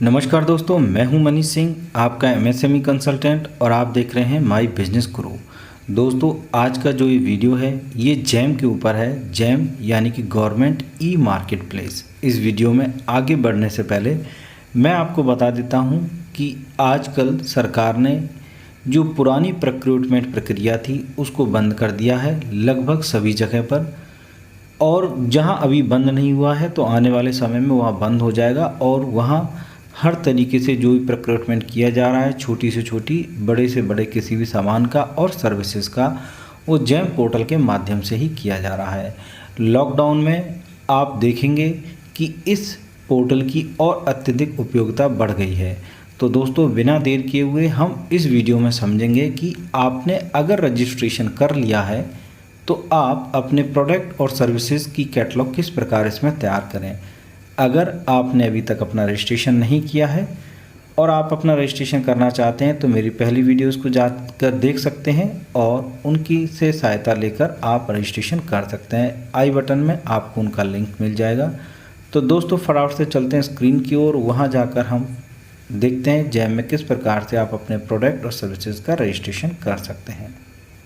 नमस्कार दोस्तों, मैं हूं मनीष सिंह, आपका एमएसएमई कंसल्टेंट और आप देख रहे हैं माय बिजनेस गुरु। दोस्तों, आज का जो ये वीडियो है ये जैम के ऊपर है। जैम यानी कि गवर्नमेंट ई मार्केट प्लेस। इस वीडियो में आगे बढ़ने से पहले मैं आपको बता देता हूं कि आजकल सरकार ने जो पुरानी रिक्रूटमेंट प्रक्रिया थी उसको बंद कर दिया है लगभग सभी जगह पर, और जहां अभी बंद नहीं हुआ है तो आने वाले समय में वहां बंद हो जाएगा। और वहां हर तरीके से जो भी रिक्रूटमेंट किया जा रहा है, छोटी से छोटी बड़े से बड़े किसी भी सामान का और सर्विसेज का, वो जैम पोर्टल के माध्यम से ही किया जा रहा है। लॉकडाउन में आप देखेंगे कि इस पोर्टल की और अत्यधिक उपयोगिता बढ़ गई है। तो दोस्तों, बिना देर किए हुए हम इस वीडियो में समझेंगे कि आपने अगर रजिस्ट्रेशन कर लिया है तो आप अपने प्रोडक्ट और सर्विसेज की कैटलॉग किस प्रकार इसमें तैयार करें। अगर आपने अभी तक अपना रजिस्ट्रेशन नहीं किया है और आप अपना रजिस्ट्रेशन करना चाहते हैं तो मेरी पहली वीडियोस को जाकर देख सकते हैं और उनकी से सहायता लेकर आप रजिस्ट्रेशन कर सकते हैं। आई बटन में आपको उनका लिंक मिल जाएगा। तो दोस्तों, फटाफट से चलते हैं स्क्रीन की ओर। वहाँ जाकर हम देखते हैं जैम में किस प्रकार से आप अपने प्रोडक्ट और सर्विसेज का रजिस्ट्रेशन कर सकते हैं।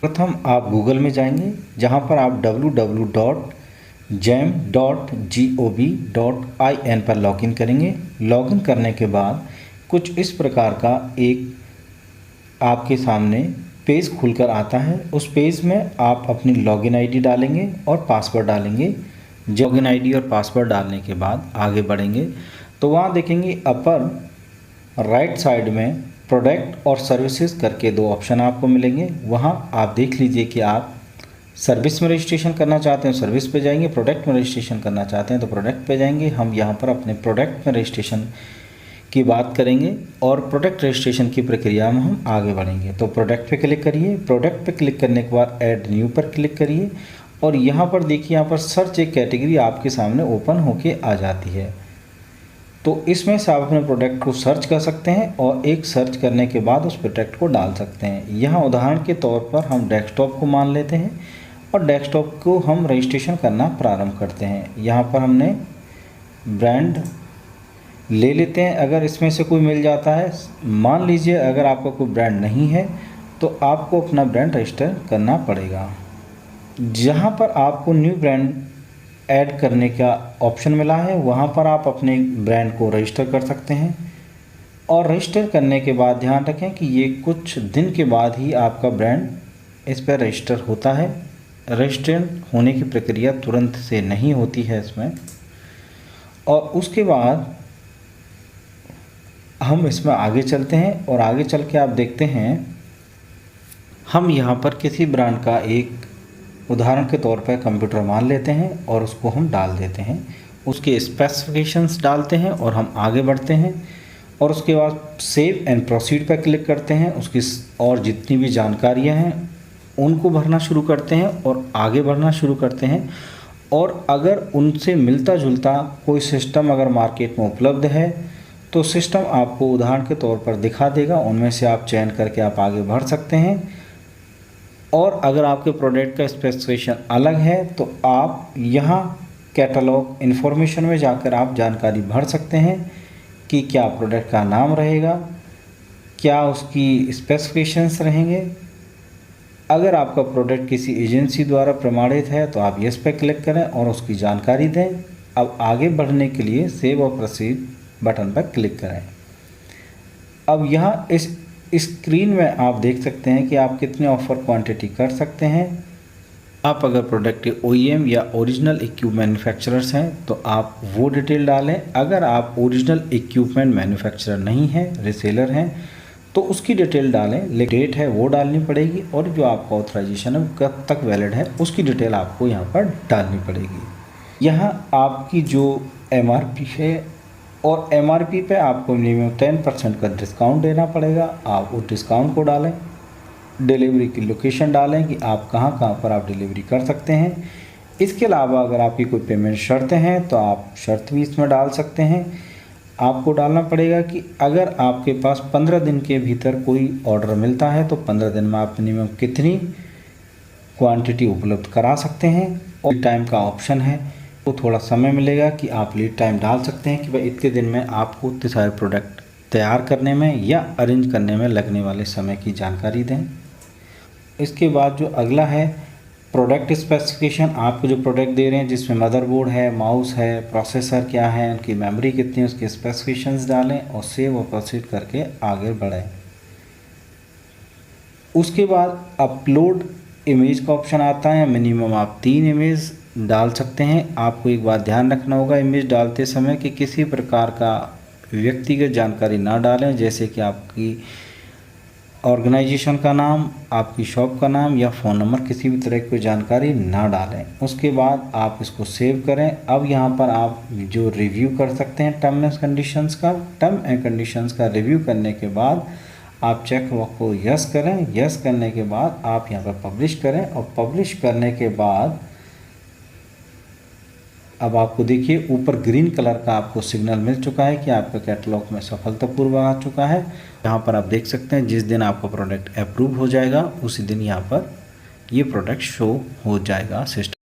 प्रथम आप गूगल में जाएंगे, जहाँ पर आप www.jam.gov.in पर लॉगिन करेंगे। लॉगिन करने के बाद कुछ इस प्रकार का एक आपके सामने पेज खुलकर आता है। उस पेज में आप अपनी लॉगिन आईडी डालेंगे और पासवर्ड डालेंगे। लॉगिन आईडी और पासवर्ड डालने के बाद आगे बढ़ेंगे तो वहाँ देखेंगे अपर राइट साइड में प्रोडक्ट और सर्विसेज करके दो ऑप्शन आपको मिलेंगे। वहाँ आप देख लीजिए कि आप सर्विस में रजिस्ट्रेशन करना चाहते हैं, सर्विस पे जाएंगे। प्रोडक्ट में रजिस्ट्रेशन करना चाहते हैं तो प्रोडक्ट पे जाएंगे। हम यहाँ पर अपने प्रोडक्ट में रजिस्ट्रेशन की बात करेंगे और प्रोडक्ट रजिस्ट्रेशन की प्रक्रिया में हम आगे बढ़ेंगे। तो प्रोडक्ट पे क्लिक करिए। प्रोडक्ट पे क्लिक करने के बाद ऐड न्यू पर क्लिक करिए और यहाँ पर देखिए, यहाँ पर सर्च एक कैटेगरी आपके सामने ओपन होके आ जाती है। तो इसमें से आप अपने प्रोडक्ट को सर्च कर सकते हैं और एक सर्च करने के बाद उस प्रोडक्ट को डाल सकते हैं। यहाँ उदाहरण के तौर पर हम डेस्कटॉप को मान लेते हैं और डेस्कटॉप को हम रजिस्ट्रेशन करना प्रारंभ करते हैं। यहाँ पर हमने ब्रांड ले लेते हैं, अगर इसमें से कोई मिल जाता है। मान लीजिए अगर आपका कोई ब्रांड नहीं है तो आपको अपना ब्रांड रजिस्टर करना पड़ेगा। जहाँ पर आपको न्यू ब्रांड ऐड करने का ऑप्शन मिला है वहाँ पर आप अपने ब्रांड को रजिस्टर कर सकते हैं। और रजिस्टर करने के बाद ध्यान रखें कि ये कुछ दिन के बाद ही आपका ब्रांड इस पर रजिस्टर होता है। रजिस्टर होने की प्रक्रिया तुरंत से नहीं होती है इसमें। और उसके बाद हम इसमें आगे चलते हैं और आगे चल के आप देखते हैं, हम यहाँ पर किसी ब्रांड का एक उदाहरण के तौर पर कंप्यूटर मान लेते हैं और उसको हम डाल देते हैं। उसके स्पेसिफिकेशंस डालते हैं और हम आगे बढ़ते हैं और उसके बाद सेव एंड प्रोसीड पर क्लिक करते हैं। उसकी और जितनी भी जानकारियां हैं उनको भरना शुरू करते हैं और आगे बढ़ना शुरू करते हैं। और अगर उनसे मिलता जुलता कोई सिस्टम अगर मार्केट में उपलब्ध है तो सिस्टम आपको उदाहरण के तौर पर दिखा देगा, उनमें से आप चयन करके आप आगे बढ़ सकते हैं। और अगर आपके प्रोडक्ट का स्पेसिफिकेशन अलग है तो आप यहाँ कैटलॉग इन्फॉर्मेशन में जाकर आप जानकारी भर सकते हैं कि क्या प्रोडक्ट का नाम रहेगा, क्या उसकी स्पेसिफिकेशंस रहेंगे। अगर आपका प्रोडक्ट किसी एजेंसी द्वारा प्रमाणित है तो आप यस पे क्लिक करें और उसकी जानकारी दें। अब आगे बढ़ने के लिए सेव और प्रोसीड बटन पर क्लिक करें। अब यहाँ इस स्क्रीन में आप देख सकते हैं कि आप कितने ऑफ़र क्वांटिटी कर सकते हैं। आप अगर प्रोडक्ट के OEM या ओरिजिनल इक्विपमेंट मैन्युफैक्चरर्स हैं तो आप वो डिटेल डालें। अगर आप ओरिजिनल इक्विपमेंट मैन्युफैक्चरर नहीं हैं, रिसेलर हैं, तो उसकी डिटेल डालें। लेकिन डेट है वो डालनी पड़ेगी और जो आपका ऑथराइजेशन है वो कब तक वैलिड है उसकी डिटेल आपको यहाँ पर डालनी पड़ेगी। यहाँ आपकी जो MRP है और MRP पे आपको मिनिमम 10% का डिस्काउंट देना पड़ेगा। आप उस डिस्काउंट को डालें। डिलीवरी की लोकेशन डालें कि आप कहाँ कहाँ पर आप डिलीवरी कर सकते हैं। इसके अलावा अगर आपकी कोई पेमेंट शर्तें हैं तो आप शर्त भी इसमें डाल सकते हैं। आपको डालना पड़ेगा कि अगर आपके पास 15 दिन के भीतर कोई ऑर्डर मिलता है तो 15 दिन में आप मिनिमम कितनी क्वांटिटी उपलब्ध करा सकते हैं। और टाइम का ऑप्शन है तो थोड़ा समय मिलेगा कि आप लीड टाइम डाल सकते हैं कि भाई इतने दिन में आपको इतने सारे प्रोडक्ट तैयार करने में या अरेंज करने में लगने वाले समय की जानकारी दें। इसके बाद जो अगला है प्रोडक्ट स्पेसिफिकेशन, आपको जो प्रोडक्ट दे रहे हैं जिसमें मदरबोर्ड है, माउस है, प्रोसेसर क्या है, उनकी मेमोरी कितनी है, उसके स्पेसिफिकेशंस डालें और सेव और प्रोसीड करके आगे बढ़ें। उसके बाद अपलोड इमेज का ऑप्शन आता है। मिनिमम आप 3 इमेज डाल सकते हैं। आपको एक बात ध्यान रखना होगा इमेज डालते समय कि किसी प्रकार का व्यक्तिगत जानकारी ना डालें, जैसे कि आपकी ऑर्गेनाइजेशन का नाम, आपकी शॉप का नाम या फ़ोन नंबर, किसी भी तरह की जानकारी ना डालें। उसके बाद आप इसको सेव करें। अब यहाँ पर आप जो रिव्यू कर सकते हैं टर्म एंड कंडीशंस का रिव्यू करने के बाद आप चेक बॉक्स को यस करें। यस करने के बाद आप यहाँ पर पब्लिश करें और पब्लिश करने के बाद अब आपको देखिए ऊपर ग्रीन कलर का आपको सिग्नल मिल चुका है कि आपका कैटलॉग में सफलतापूर्वक आ चुका है। यहाँ पर आप देख सकते हैं जिस दिन आपका प्रोडक्ट अप्रूव हो जाएगा उसी दिन यहाँ पर ये प्रोडक्ट शो हो जाएगा सिस्टम।